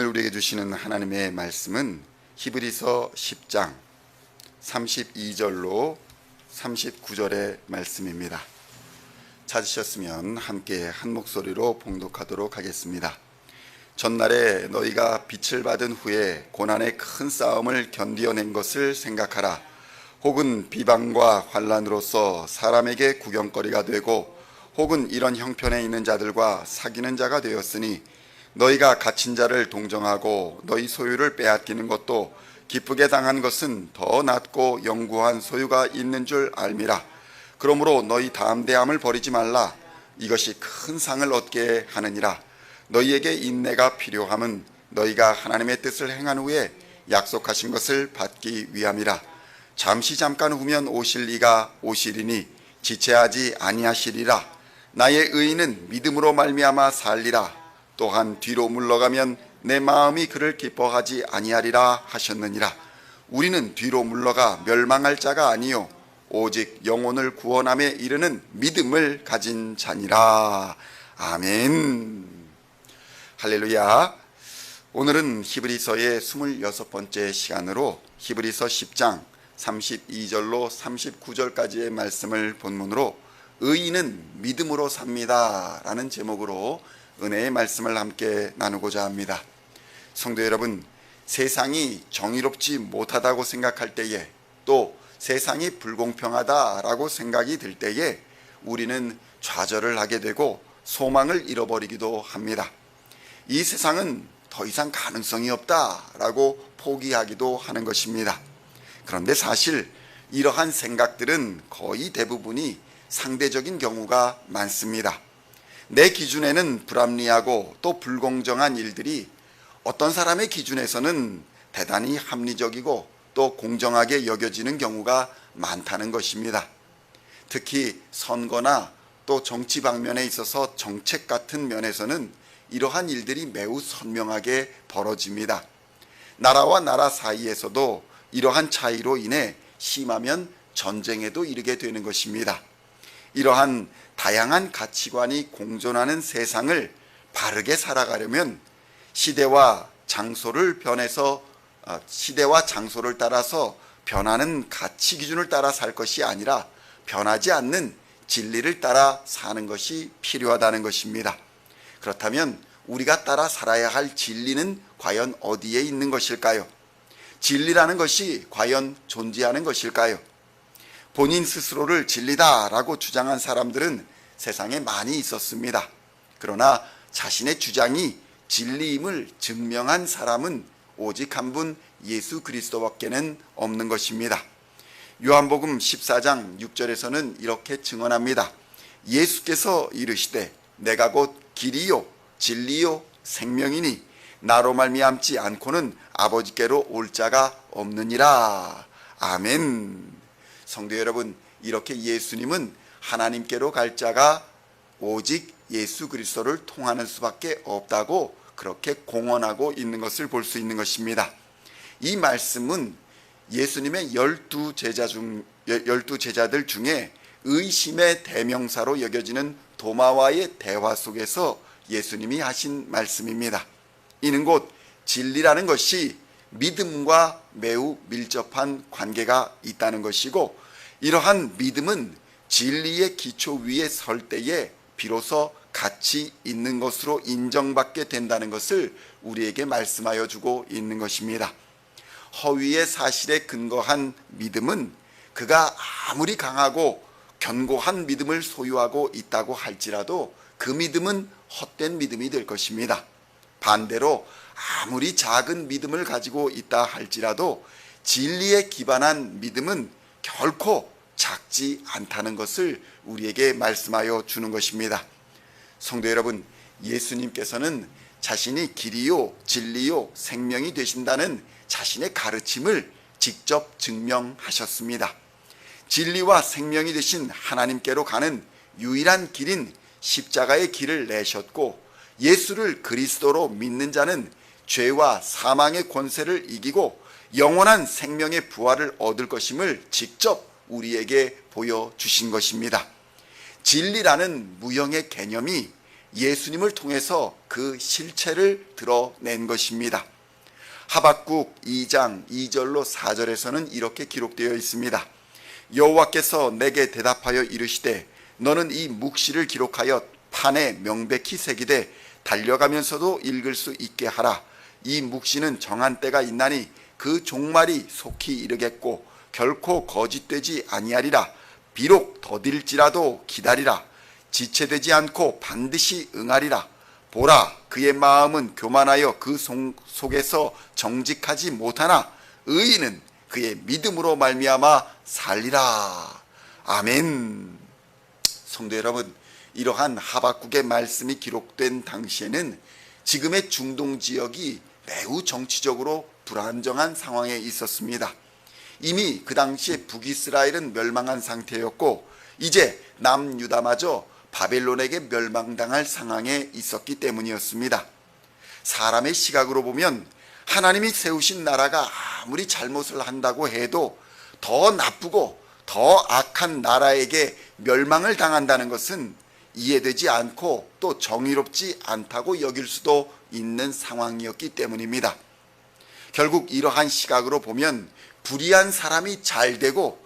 오늘 우리에게 주시는 하나님의 말씀은 히브리서 10장 32절로 39절의 말씀입니다. 찾으셨으면 함께 한 목소리로 봉독하도록 하겠습니다. 전날에 너희가 빛을 받은 후에 고난의 큰 싸움을 견디어낸 것을 생각하라. 혹은 비방과 환난으로서 사람에게 구경거리가 되고 혹은 이런 형편에 있는 자들과 사귀는 자가 되었으니 너희가 갇힌 자를 동정하고 너희 소유를 빼앗기는 것도 기쁘게 당한 것은 더 낫고 영구한 소유가 있는 줄 알미라. 그러므로 너희 담대함을 버리지 말라. 이것이 큰 상을 얻게 하느니라. 너희에게 인내가 필요함은 너희가 하나님의 뜻을 행한 후에 약속하신 것을 받기 위함이라. 잠깐 후면 오실 이가 오시리니 지체하지 아니하시리라. 나의 의인은 믿음으로 말미암아 살리라. 또한 뒤로 물러가면 내 마음이 그를 기뻐하지 아니하리라 하셨느니라. 우리는 뒤로 물러가 멸망할 자가 아니요 오직 영혼을 구원함에 이르는 믿음을 가진 자니라. 아멘. 할렐루야. 오늘은 히브리서의 26번째 시간으로 히브리서 10장 32절로 39절까지의 말씀을 본문으로 의인은 믿음으로 삽니다 라는 제목으로 은혜의 말씀을 함께 나누고자 합니다. 성도 여러분, 세상이 정의롭지 못하다고 생각할 때에, 또 세상이 불공평하다라고 생각이 들 때에 우리는 좌절을 하게 되고 소망을 잃어버리기도 합니다. 이 세상은 더 이상 가능성이 없다라고 포기하기도 하는 것입니다. 그런데 사실 이러한 생각들은 거의 대부분이 상대적인 경우가 많습니다. 내 기준에는 불합리하고 또 불공정한 일들이 어떤 사람의 기준에서는 대단히 합리적이고 또 공정하게 여겨지는 경우가 많다는 것입니다. 특히 선거나 또 정치 방면에 있어서 정책 같은 면에서는 이러한 일들이 매우 선명하게 벌어집니다. 나라와 나라 사이에서도 이러한 차이로 인해 심하면 전쟁에도 이르게 되는 것입니다. 이러한 다양한 가치관이 공존하는 세상을 바르게 살아가려면 시대와 장소를 따라서 변하는 가치 기준을 따라 살 것이 아니라 변하지 않는 진리를 따라 사는 것이 필요하다는 것입니다. 그렇다면 우리가 따라 살아야 할 진리는 과연 어디에 있는 것일까요? 진리라는 것이 과연 존재하는 것일까요? 본인 스스로를 진리다라고 주장한 사람들은 세상에 많이 있었습니다. 그러나 자신의 주장이 진리임을 증명한 사람은 오직 한 분 예수 그리스도밖에는 없는 것입니다. 요한복음 14장 6절에서는 이렇게 증언합니다. 예수께서 이르시되 내가 곧 길이요 진리요 생명이니 나로 말미암지 않고는 아버지께로 올 자가 없느니라. 아멘. 성도 여러분, 이렇게 예수님은 하나님께로 갈 자가 오직 예수 그리스도를 통하는 수밖에 없다고 그렇게 공언하고 있는 것을 볼 수 있는 것입니다. 이 말씀은 예수님의 12 제자들 중에 의심의 대명사로 여겨지는 도마와의 대화 속에서 예수님이 하신 말씀입니다. 이는 곧 진리라는 것이 믿음과 매우 밀접한 관계가 있다는 것이고, 이러한 믿음은 진리의 기초 위에 설 때에 비로소 가치 있는 것으로 인정받게 된다는 것을 우리에게 말씀하여 주고 있는 것입니다. 허위의 사실에 근거한 믿음은 그가 아무리 강하고 견고한 믿음을 소유하고 있다고 할지라도 그 믿음은 헛된 믿음이 될 것입니다. 반대로 아무리 작은 믿음을 가지고 있다 할지라도 진리에 기반한 믿음은 결코 작지 않다는 것을 우리에게 말씀하여 주는 것입니다. 성도 여러분, 예수님께서는 자신이 길이요 진리요 생명이 되신다는 자신의 가르침을 직접 증명하셨습니다. 진리와 생명이 되신 하나님께로 가는 유일한 길인 십자가의 길을 내셨고, 예수를 그리스도로 믿는 자는 죄와 사망의 권세를 이기고 영원한 생명의 부활을 얻을 것임을 직접 우리에게 보여주신 것입니다. 진리라는 무형의 개념이 예수님을 통해서 그 실체를 드러낸 것입니다. 하박국 2장 2절로 4절에서는 이렇게 기록되어 있습니다. 여호와께서 내게 대답하여 이르시되 너는 이 묵시를 기록하여 판에 명백히 새기되 달려가면서도 읽을 수 있게 하라. 이 묵시는 정한 때가 있나니 그 종말이 속히 이르겠고 결코 거짓되지 아니하리라. 비록 더딜지라도 기다리라. 지체되지 않고 반드시 응하리라. 보라, 그의 마음은 교만하여 그 속에서 정직하지 못하나 의인은 그의 믿음으로 말미암아 살리라. 아멘. 성도 여러분, 이러한 하박국의 말씀이 기록된 당시에는 지금의 중동 지역이 매우 정치적으로 불안정한 상황에 있었습니다. 이미 그 당시에 북이스라엘은 멸망한 상태였고 이제 남유다마저 바벨론에게 멸망당할 상황에 있었기 때문이었습니다. 사람의 시각으로 보면 하나님이 세우신 나라가 아무리 잘못을 한다고 해도 더 나쁘고 더 악한 나라에게 멸망을 당한다는 것은 이해되지 않고 또 정의롭지 않다고 여길 수도 있는 상황이었기 때문입니다. 결국 이러한 시각으로 보면 불의한 사람이 잘 되고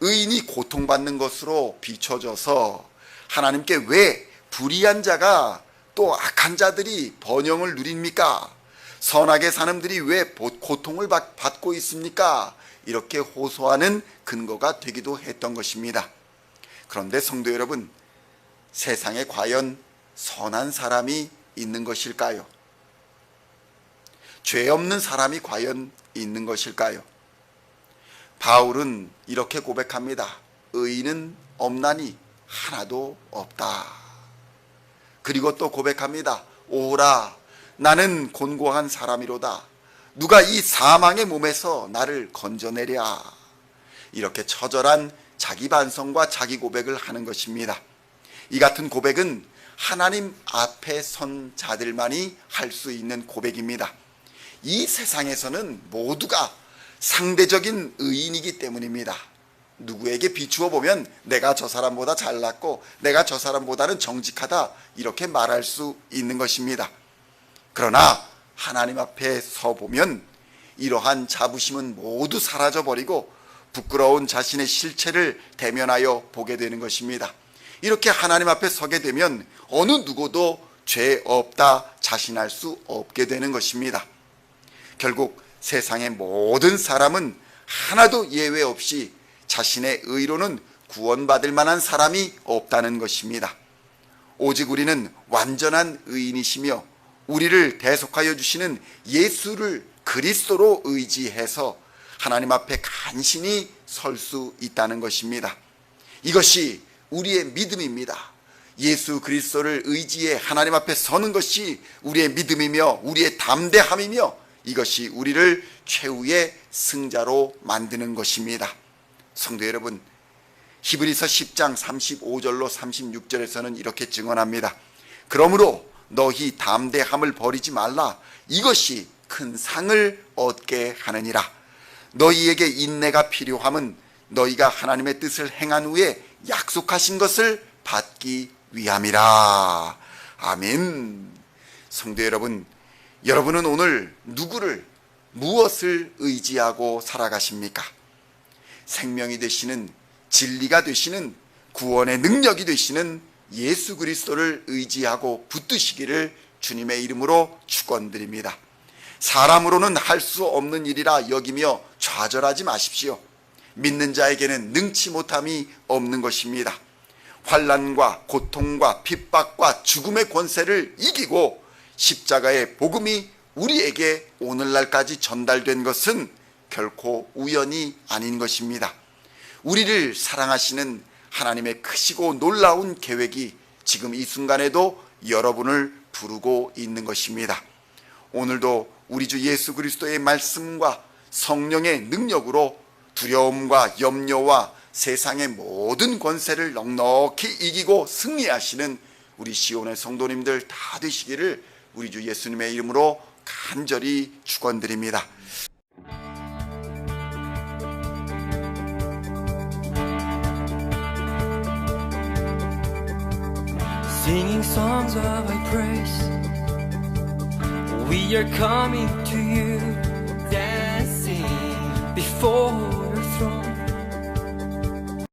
의인이 고통받는 것으로 비춰져서 하나님께 왜 불의한 자가 또 악한 자들이 번영을 누립니까? 선하게 사는 분들이 왜 고통을 받고 있습니까? 이렇게 호소하는 근거가 되기도 했던 것입니다. 그런데 성도 여러분, 세상에 과연 선한 사람이 있는 것일까요? 죄 없는 사람이 과연 있는 것일까요? 바울은 이렇게 고백합니다. 의인은 없나니 하나도 없다. 그리고 또 고백합니다. 오라, 나는 곤고한 사람이로다. 누가 이 사망의 몸에서 나를 건져내랴. 이렇게 처절한 자기 반성과 자기 고백을 하는 것입니다. 이 같은 고백은 하나님 앞에 선 자들만이 할 수 있는 고백입니다. 이 세상에서는 모두가 상대적인 의인이기 때문입니다. 누구에게 비추어 보면 내가 저 사람보다 잘났고 내가 저 사람보다는 정직하다 이렇게 말할 수 있는 것입니다. 그러나 하나님 앞에 서 보면 이러한 자부심은 모두 사라져버리고 부끄러운 자신의 실체를 대면하여 보게 되는 것입니다. 이렇게 하나님 앞에 서게 되면 어느 누구도 죄 없다 자신할 수 없게 되는 것입니다. 결국 세상의 모든 사람은 하나도 예외 없이 자신의 의로는 구원받을 만한 사람이 없다는 것입니다. 오직 우리는 완전한 의인이시며 우리를 대속하여 주시는 예수를 그리스도로 의지해서 하나님 앞에 간신히 설 수 있다는 것입니다. 이것이 우리의 믿음입니다. 예수 그리스도를 의지해 하나님 앞에 서는 것이 우리의 믿음이며 우리의 담대함이며 이것이 우리를 최후의 승자로 만드는 것입니다. 성도 여러분, 히브리서 10장 35절로 36절에서는 이렇게 증언합니다. 그러므로 너희 담대함을 버리지 말라. 이것이 큰 상을 얻게 하느니라. 너희에게 인내가 필요함은 너희가 하나님의 뜻을 행한 후에 약속하신 것을 받기 위함이라. 아멘. 성도 여러분, 여러분은 오늘 누구를, 무엇을 의지하고 살아가십니까? 생명이 되시는, 진리가 되시는, 구원의 능력이 되시는 예수 그리스도를 의지하고 붙드시기를 주님의 이름으로 축원드립니다. 사람으로는 할 수 없는 일이라 여기며 좌절하지 마십시오. 믿는 자에게는 능치 못함이 없는 것입니다. 환난과 고통과 핍박과 죽음의 권세를 이기고 십자가의 복음이 우리에게 오늘날까지 전달된 것은 결코 우연이 아닌 것입니다. 우리를 사랑하시는 하나님의 크시고 놀라운 계획이 지금 이 순간에도 여러분을 부르고 있는 것입니다. 오늘도 우리 주 예수 그리스도의 말씀과 성령의 능력으로 두려움과 염려와 세상의 모든 권세를 넉넉히 이기고 승리하시는 우리 시온의 성도님들 다 되시기를 우리 주 예수님의 이름으로 간절히 축원드립니다. singing songs of thy praise. We are coming to you.